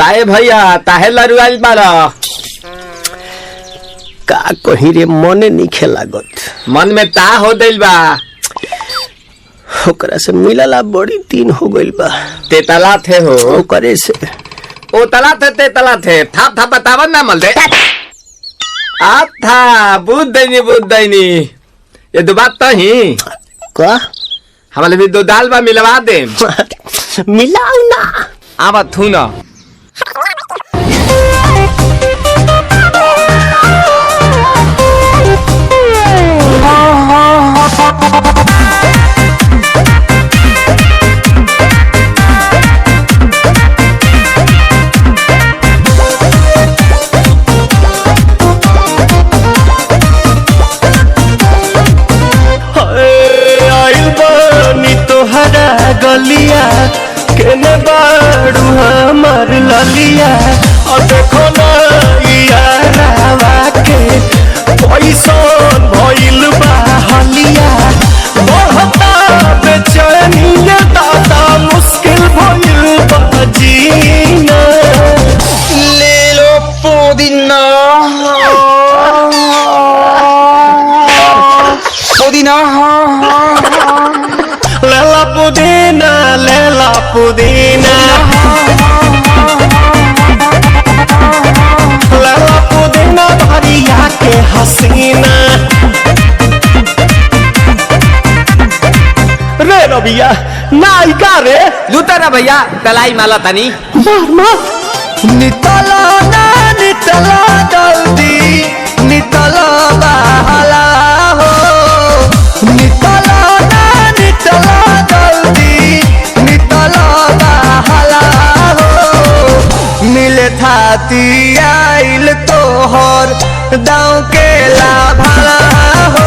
काहे भैया ताहे लरुआल बारा का कही रे मने नहीं लागत। मन में ता हो दिल बा ओकरा से मिलला बड़ी दिन हो गइल बा। ते तला थे हो ओकरे से ओ तला थे ते तला थे था था बतावन ना मल दे आ था बुद्ध दैनी ये दो बात तो ही का हमारे भी दो दाल बा मिलवा दे मिलाऊ ना आवा थू ना गलिया केने बाड़ू हमार ललिया और देखो ना यारावा के पैसन भइल बा हलिया बढ़ता बेचैनिया दादा मुश्किल भइल बा जीना ले लो पुदीना पुदीना लेला पुदीना लेला पुदीना भरिया के हसीना रे रबिया नायिका रे लूटा ना भैया तलाई माला तनी मार मार नितला ना नितला जल्दी नितला बहला हो नितला ना नितला जल्दी नितला बहला हो मिले थाती आइल तोहर दाँव के लाभला हो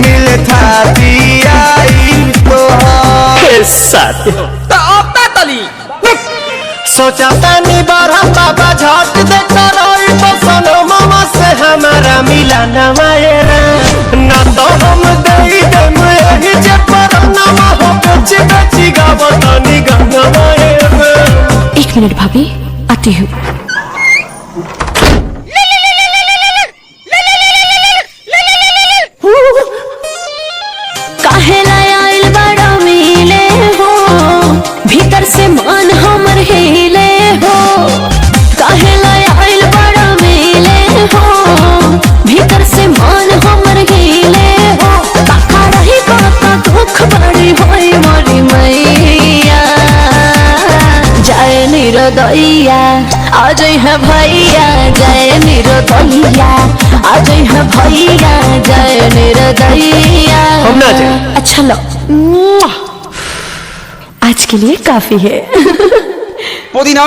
मिले थाती आइल तोहर साथ तो अब ता तली सोचा तानी बारह बाबा झट देखता रही बसन मामा से हमारा मिला नवायरा ना तो हम दई दम यही जे पर नामा हो बेची बेची गावतानी गंगवायरा। 1 मिनट भाभी आती हूँ। भीतर से मान हमर हिले हो काहे लायल बड़ा मिले हो भीतर से मान हमर हिले हो काका रही बाता दुख बड़ी होई मोरी मैया जाए निरोदैया आज है भैया जाए निरोदैया आज है भैया जाए निरोदैया हम ना जाए। अच्छा लो आज के लिए काफी है पुदीना